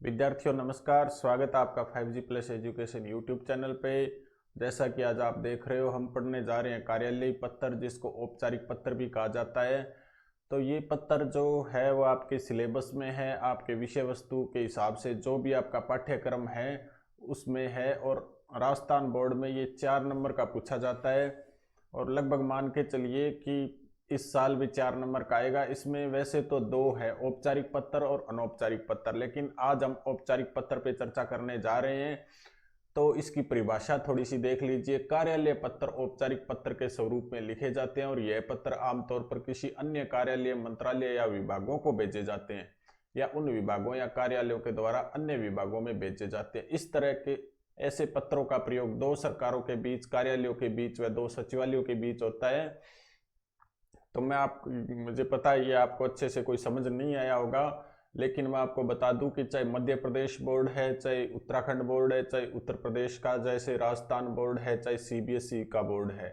विद्यार्थियों नमस्कार, स्वागत है आपका 5G plus education YouTube channel पे। जैसा कि आज आप देख रहे हो, हम पढ़ने जा रहे हैं कार्यालयीय पत्र, जिसको औपचारिक पत्र भी कहा जाता है। तो ये पत्र जो है वो आपके सिलेबस में है, आपके विषय वस्तु के हिसाब से जो भी आपका पाठ्यक्रम है उसमें है। और राजस्थान बोर्ड में ये 4 नंबर का पूछा जाता है और लगभग मान के चलिए कि इस साल भी 4 नंबर का आएगा। इसमें वैसे तो 2 है, औपचारिक पत्र और अनौपचारिक पत्र, लेकिन आज हम औपचारिक पत्र पे चर्चा करने जा रहे हैं। तो इसकी परिभाषा थोड़ी सी देख लीजिए। कार्यालय पत्र औपचारिक पत्र के स्वरूप में लिखे जाते हैं और यह पत्र आमतौर पर किसी अन्य कार्यालय, मंत्रालय या विभागों को भेजे जाते हैं या उन विभागों या कार्यालयों के द्वारा अन्य विभागों में भेजे जाते हैं। इस तरह के ऐसे पत्रों का प्रयोग 2 सरकारों के बीच, कार्यालयों के बीच व 2 सचिवालयों के बीच होता है। तो मुझे पता है ये आपको अच्छे से कोई समझ नहीं आया होगा, लेकिन मैं आपको बता दूं कि चाहे मध्य प्रदेश बोर्ड है, चाहे उत्तराखंड बोर्ड है, चाहे उत्तर प्रदेश का जैसे राजस्थान बोर्ड है, चाहे सीबीएसई का बोर्ड है,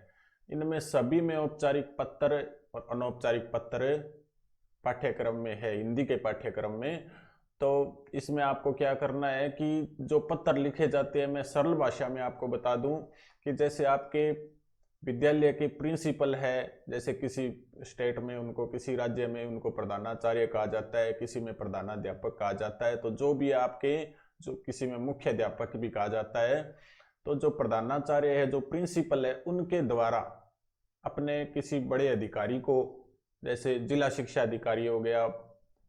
इनमें सभी में औपचारिक पत्र और अनौपचारिक पत्र पाठ्यक्रम में है, हिंदी के पाठ्यक्रम में। तो इसमें आपको क्या करना है कि जो पत्र लिखे जाते हैं, मैं सरल भाषा में आपको बता दूं कि जैसे आपके विद्यालय के प्रिंसिपल है, जैसे किसी स्टेट में उनको, किसी राज्य में उनको प्रधानाचार्य कहा जाता है, किसी में प्रधानाध्यापक कहा जाता है। तो जो भी आपके, जो किसी में मुख्य अध्यापक भी कहा जाता है, तो जो प्रधानाचार्य है, जो प्रिंसिपल है, उनके द्वारा अपने किसी बड़े अधिकारी को, जैसे जिला शिक्षा अधिकारी हो गया,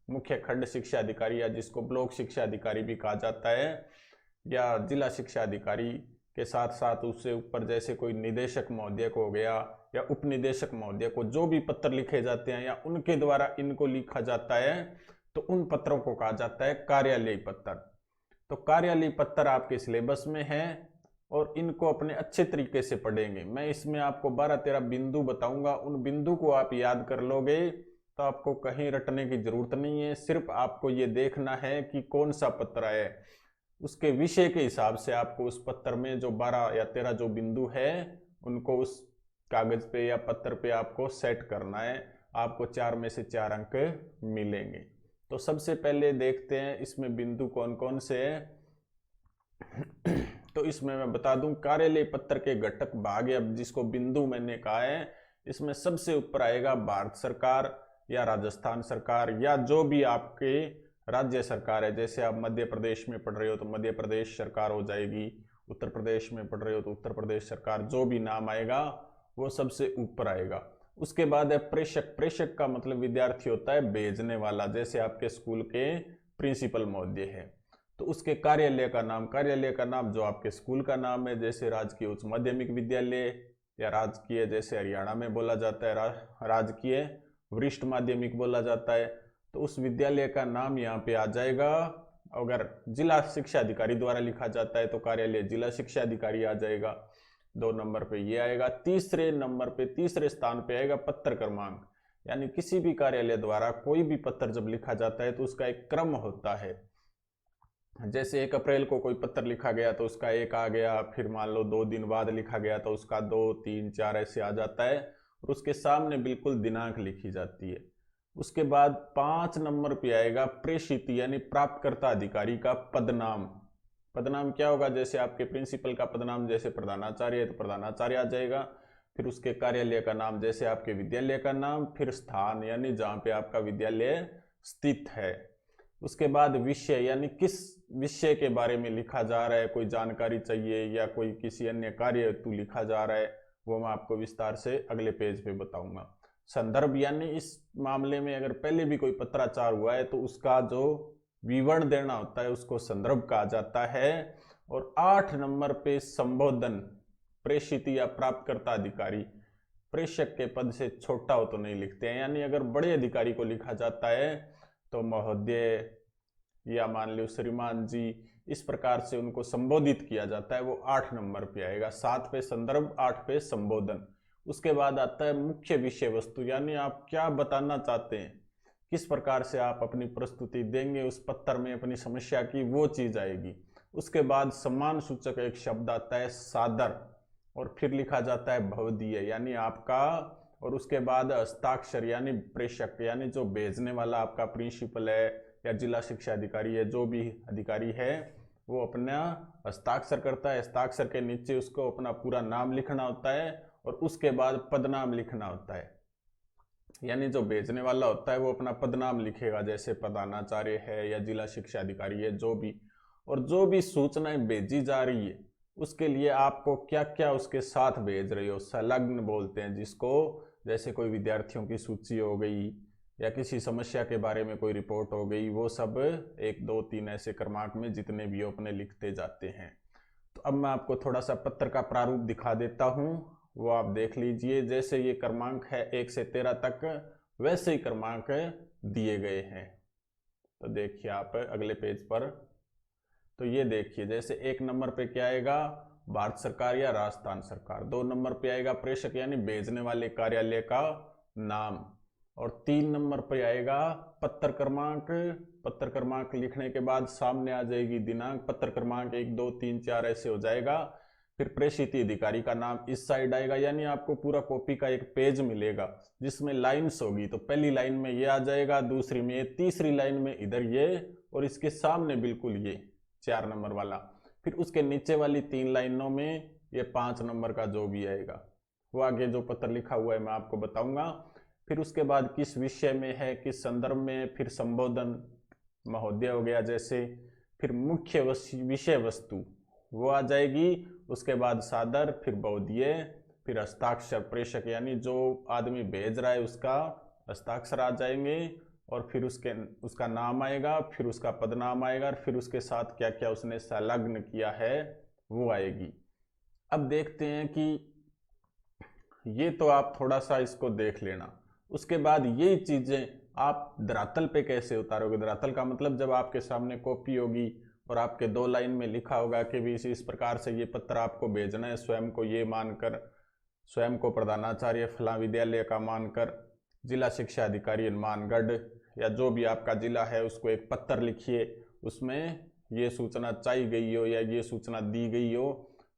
मुख्य खंड शिक्षा अधिकारी, या जिसको ब्लॉक शिक्षा अधिकारी भी कहा जाता है, या जिला शिक्षा अधिकारी के साथ साथ उससे ऊपर जैसे कोई निदेशक महोदय को हो गया या उप निदेशक महोदय को, जो भी पत्र लिखे जाते हैं या उनके द्वारा इनको लिखा जाता है, तो उन पत्रों को कहा जाता है कार्यालयीय पत्र। तो कार्यालयीय पत्र आपके सिलेबस में है और इनको अपने अच्छे तरीके से पढ़ेंगे। मैं इसमें आपको 12-13 बिंदु बताऊंगा, उन बिंदु को आप याद कर लोगे तो आपको कहीं रटने की जरूरत नहीं है। सिर्फ आपको ये देखना है कि कौन सा पत्र है, उसके विषय के हिसाब से आपको उस पत्र में जो 12 या 13 जो बिंदु है उनको उस कागज पे या पत्र पे आपको सेट करना है। आपको 4 में से 4 अंक मिलेंगे। तो सबसे पहले देखते हैं इसमें बिंदु कौन कौन से हैं। तो इसमें मैं बता दूं, कार्यालय पत्र के घटक भाग या जिसको बिंदु मैंने कहा है, इसमें सबसे ऊपर आएगा भारत सरकार या राजस्थान सरकार या जो भी आपके राज्य सरकार है। जैसे आप मध्य प्रदेश में पढ़ रहे हो तो मध्य प्रदेश सरकार हो जाएगी, उत्तर प्रदेश में पढ़ रहे हो तो उत्तर प्रदेश सरकार, जो भी नाम आएगा वो सबसे ऊपर आएगा। उसके बाद है प्रेषक। प्रेषक का मतलब विद्यार्थी होता है भेजने वाला, जैसे आपके स्कूल के प्रिंसिपल महोदय है तो उसके कार्यालय का नाम, कार्यालय का नाम जो आपके स्कूल का नाम है, जैसे राजकीय उच्च माध्यमिक विद्यालय या राजकीय, जैसे हरियाणा में बोला जाता है राजकीय वरिष्ठ माध्यमिक बोला जाता है, तो उस विद्यालय का नाम यहाँ पे आ जाएगा। अगर जिला शिक्षा अधिकारी द्वारा लिखा जाता है तो कार्यालय जिला शिक्षा अधिकारी आ जाएगा। 2 नंबर पे ये आएगा। तीसरे नंबर पे, तीसरे स्थान पे आएगा पत्र क्रमांक, यानी किसी भी कार्यालय द्वारा कोई भी पत्र जब लिखा जाता है तो उसका एक क्रम होता है। जैसे 1 अप्रैल को कोई पत्र लिखा गया तो उसका 1 आ गया, फिर मान लो 2 दिन बाद लिखा गया तो उसका 2, 3, 4 ऐसे आ जाता है और उसके सामने बिल्कुल दिनांक लिखी जाती है। उसके बाद 5 नंबर पे आएगा प्रेषित, यानी प्राप्तकर्ता अधिकारी का पदनाम। पदनाम क्या होगा, जैसे आपके प्रिंसिपल का पदनाम, जैसे प्रधानाचार्य है तो प्रधानाचार्य आ जाएगा, फिर उसके कार्यालय का नाम, जैसे आपके विद्यालय का नाम, फिर स्थान यानी जहाँ पे आपका विद्यालय स्थित है। उसके बाद विषय, यानी किस विषय के बारे में लिखा जा रहा है, कोई जानकारी चाहिए या कोई किसी अन्य कार्य हेतु लिखा जा रहा है, वो मैं आपको विस्तार से अगले पेज पे बताऊंगा। संदर्भ, यानी इस मामले में अगर पहले भी कोई पत्राचार हुआ है तो उसका जो विवरण देना होता है उसको संदर्भ कहा जाता है। और 8 नंबर पे संबोधन। प्रेषित या प्राप्तकर्ता अधिकारी प्रेषक के पद से छोटा हो तो नहीं लिखते हैं, यानी अगर बड़े अधिकारी को लिखा जाता है तो महोदय या मान लो श्रीमान जी, इस प्रकार से उनको संबोधित किया जाता है, वो 8 नंबर पे आएगा। 7 पे संदर्भ, 8 पे संबोधन। उसके बाद आता है मुख्य विषय वस्तु, यानी आप क्या बताना चाहते हैं, किस प्रकार से आप अपनी प्रस्तुति देंगे उस पत्र में अपनी समस्या की, वो चीज आएगी। उसके बाद सम्मान सूचक एक शब्द आता है सादर, और फिर लिखा जाता है भवदीय, यानी आपका। और उसके बाद हस्ताक्षर, यानी प्रेषक, यानी जो भेजने वाला आपका प्रिंसिपल है या जिला शिक्षा अधिकारी या जो भी अधिकारी है वो अपना हस्ताक्षर करता है। हस्ताक्षर के नीचे उसको अपना पूरा नाम लिखना होता है और उसके बाद पदनाम लिखना होता है। यानी जो भेजने वाला होता है वो अपना पदनाम लिखेगा, जैसे प्रधानाचार्य है या जिला शिक्षा अधिकारी है जो भी, और जो भी सूचनाएं भेजी जा रही है उसके लिए आपको क्या क्या उसके साथ भेज रही हो, संलग्न बोलते हैं जिसको। जैसे कोई विद्यार्थियों की सूची हो गई या किसी समस्या के बारे में कोई रिपोर्ट हो गई, वो सब 1 2 3 ऐसे क्रमांक में जितने भी हो अपने लिखते जाते हैं। तो अब मैं आपको थोड़ा सा पत्र का प्रारूप दिखा देता हूँ, वो आप देख लीजिए। जैसे ये क्रमांक है 1 से 13 तक, वैसे ही क्रमांक दिए गए हैं। तो देखिए आप अगले पेज पर, तो ये देखिए जैसे 1 नंबर पे क्या आएगा, भारत सरकार या राजस्थान सरकार। 2 नंबर पे आएगा प्रेषक यानी भेजने वाले कार्यालय का नाम, और 3 नंबर पे आएगा पत्र क्रमांक। पत्र क्रमांक लिखने के बाद सामने आ जाएगी दिनांक, पत्र क्रमांक 1 2 3 4 ऐसे हो जाएगा। फिर प्रेषित अधिकारी का नाम इस साइड आएगा, यानी आपको पूरा कॉपी का एक पेज मिलेगा जिसमें लाइन्स होगी। तो पहली लाइन में ये आ जाएगा, दूसरी में ये, तीसरी लाइन में इधर ये, और इसके सामने बिल्कुल ये 4 नंबर वाला। फिर उसके नीचे वाली 3 लाइनों में ये 5 नंबर का जो भी आएगा वो आगे जो पत्र लिखा हुआ है मैं आपको बताऊंगा। फिर उसके बाद किस विषय में है, किस संदर्भ में, फिर संबोधन महोदय हो गया जैसे, फिर मुख्य विषय वस्तु वो आ जाएगी। उसके बाद सादर, फिर बहुधीय, फिर हस्ताक्षर प्रेषक यानी जो आदमी भेज रहा है उसका हस्ताक्षर आ जाएंगे, और फिर उसका नाम आएगा, फिर उसका पदनाम आएगा, और फिर उसके साथ क्या क्या उसने संलग्न किया है वो आएगी। अब देखते हैं कि ये तो आप थोड़ा सा इसको देख लेना। उसके बाद ये चीजें आप धरातल पे कैसे उतारोगे। धरातल का मतलब जब आपके सामने कॉपी होगी और आपके 2 लाइन में लिखा होगा कि भी इस प्रकार से ये पत्र आपको भेजना है, स्वयं को ये मानकर, स्वयं को प्रधानाचार्य फला विद्यालय का मानकर, जिला शिक्षा अधिकारी हनुमानगढ़ या जो भी आपका जिला है उसको एक पत्र लिखिए, उसमें ये सूचना चाहिए गई हो या ये सूचना दी गई हो,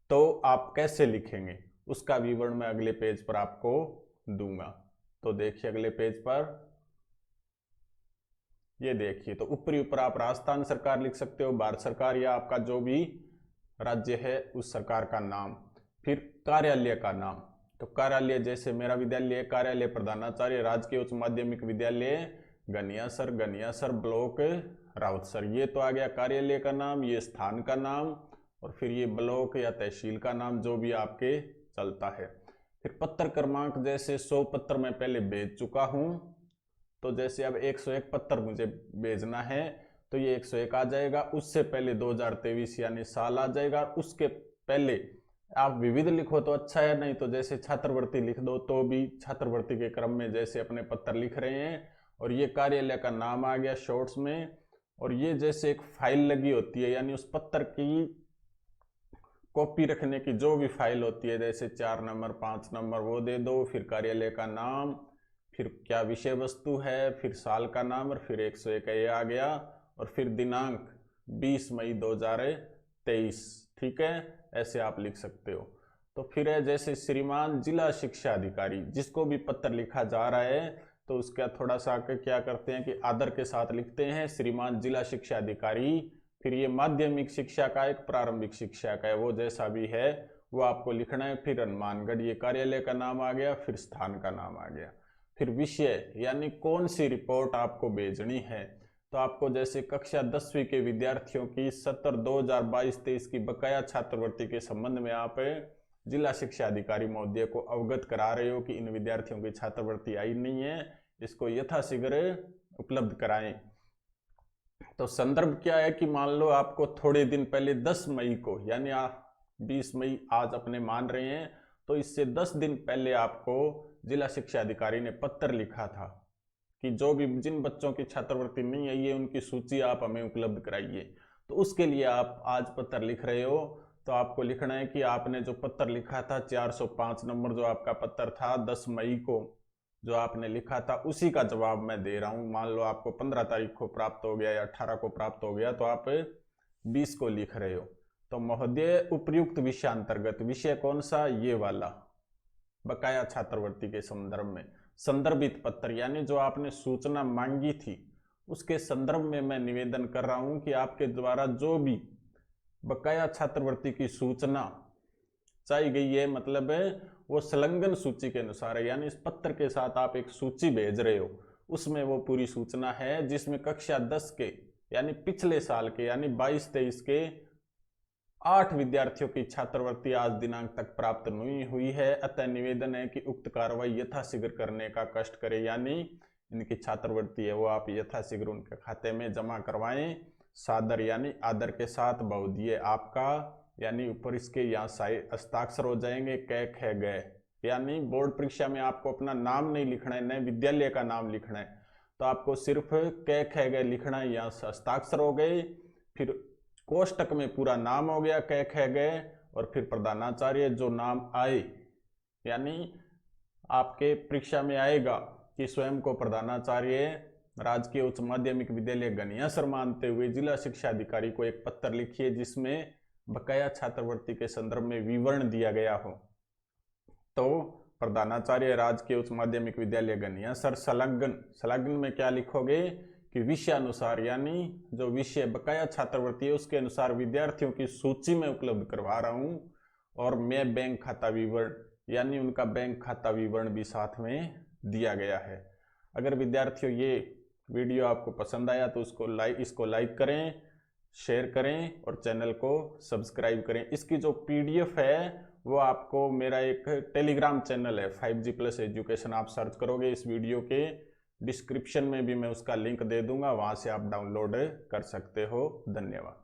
तो आप कैसे लिखेंगे उसका विवरण मैं अगले पेज पर आपको दूंगा। तो देखिए अगले पेज पर ये देखिए, तो ऊपरी ऊपर आप राजस्थान सरकार लिख सकते हो, भारत सरकार या आपका जो भी राज्य है उस सरकार का नाम, फिर कार्यालय का नाम। तो कार्यालय जैसे मेरा विद्यालय कार्यालय प्रधानाचार्य राजकीय उच्च माध्यमिक विद्यालय गनियासर ब्लॉक राउतसर, ये तो आ गया कार्यालय का नाम, ये स्थान का नाम, और फिर ये ब्लॉक या तहसील का नाम जो भी आपके चलता है। फिर पत्र क्रमांक जैसे 100 पत्र मैं पहले भेज चुका हूं, तो जैसे अब 101 पत्र मुझे भेजना है तो ये 101 आ जाएगा। उससे पहले 2023 यानी साल आ जाएगा। उसके पहले आप विविध लिखो तो अच्छा है, नहीं तो जैसे छात्रवृत्ति लिख दो तो भी छात्रवृत्ति के क्रम में जैसे अपने पत्र लिख रहे हैं। और ये कार्यालय का नाम आ गया शॉर्ट्स में, और ये जैसे एक फाइल लगी होती है यानी उस पत्र की कॉपी रखने की जो भी फाइल होती है, जैसे 4 नंबर 5 नंबर वो दे दो, फिर कार्यालय का नाम, फिर क्या विषय वस्तु है, फिर साल का नाम, और फिर 101 ये आ गया, और फिर दिनांक 20 मई 2023। ठीक है, ऐसे आप लिख सकते हो। तो फिर है जैसे श्रीमान जिला शिक्षा अधिकारी, जिसको भी पत्र लिखा जा रहा है तो उसका थोड़ा सा क्या करते हैं कि आदर के साथ लिखते हैं श्रीमान जिला शिक्षा अधिकारी। फिर ये माध्यमिक शिक्षा का एक प्रारंभिक शिक्षा का है, वो जैसा भी है वो आपको लिखना है। फिर हनुमानगढ़ ये कार्यालय का नाम आ गया, फिर स्थान का नाम आ गया। फिर विषय यानी कौन सी रिपोर्ट आपको भेजनी है, तो आपको जैसे कक्षा 10वीं के विद्यार्थियों की 2022-23 की बकाया छात्रवृत्ति के संबंध में आप जिला शिक्षा अधिकारी महोदय को अवगत करा रहे हो कि इन विद्यार्थियों की छात्रवृत्ति आई नहीं है, इसको यथाशीघ्र उपलब्ध कराएं। तो संदर्भ क्या है कि मान लो आपको थोड़े दिन पहले 10 मई को यानी 20 मई आज अपने मान रहे हैं, तो इससे 10 दिन पहले आपको जिला शिक्षा अधिकारी ने पत्र लिखा था कि जो भी जिन बच्चों की छात्रवृत्ति नहीं आई है उनकी सूची आप हमें उपलब्ध कराइए। तो उसके लिए आप आज पत्र लिख रहे हो, तो आपको लिखना है कि आपने जो पत्र लिखा था 405 नंबर जो आपका पत्र था 10 मई को जो आपने लिखा था उसी का जवाब मैं दे रहा हूं। मान लो आपको 15 तारीख को प्राप्त हो गया या 18 को प्राप्त हो गया, तो आप 20 को लिख रहे हो। तो महोदय उपर्युक्त विषय अंतर्गत, विषय कौन सा, ये वाला बकाया छात्रवृत्ति के संदर्भ में संदर्भित पत्र यानी जो आपने सूचना मांगी थी उसके संदर्भ में मैं निवेदन कर रहा हूं कि आपके द्वारा जो भी बकाया छात्रवृत्ति की सूचना चाहिए गई है, मतलब वो संलग्न सूची के अनुसार है, यानी इस पत्र के साथ आप एक सूची भेज रहे हो, उसमें वो पूरी सूचना है, जिसमें कक्षा 10 के यानी पिछले साल के यानी 22-23 के 8 विद्यार्थियों की छात्रवृत्ति आज दिनांक तक प्राप्त नहीं हुई है। अतः निवेदन है कि उक्त कार्रवाई यथाशीघ्र करने का कष्ट करें, यानी इनकी छात्रवृत्ति है वो आप यथाशीघ्र उनके खाते में जमा करवाएं। सादर यानी आदर के साथ बहुदिए आपका, यानी ऊपर इसके यहाँ हस्ताक्षर हो जाएंगे कै ख गए, यानी बोर्ड परीक्षा में आपको अपना नाम नहीं लिखना है, न विद्यालय का नाम लिखना है, तो आपको सिर्फ कै ख गए लिखना है, यहाँ हस्ताक्षर हो गए, फिर कोष्टक में पूरा नाम हो गया कै ख गए, और फिर प्रधानाचार्य जो नाम आए, यानी आपके परीक्षा में आएगा कि स्वयं को प्रधानाचार्य राजकीय उच्च माध्यमिक विद्यालय गनियासर मानते हुए जिला शिक्षा अधिकारी को एक पत्र लिखिए जिसमें बकाया छात्रवृत्ति के संदर्भ में विवरण दिया गया हो। तो प्रधानाचार्य राजकीय उच्च माध्यमिक विद्यालय गनियासर संलग्न में क्या लिखोगे कि विषयानुसार, यानी जो विषय बकाया छात्रवृत्ति है उसके अनुसार विद्यार्थियों की सूची में उपलब्ध करवा रहा हूं, और मैं बैंक खाता विवरण, यानी उनका बैंक खाता विवरण भी साथ में दिया गया है। अगर विद्यार्थियों ये वीडियो आपको पसंद आया तो इसको लाइक करें, शेयर करें और चैनल को सब्सक्राइब करें। इसकी जो PDF है वो आपको, मेरा एक टेलीग्राम चैनल है 5G+ एजुकेशन, आप सर्च करोगे इस वीडियो के डिस्क्रिप्शन में भी मैं उसका लिंक दे दूंगा, वहां से आप डाउनलोड कर सकते हो। धन्यवाद।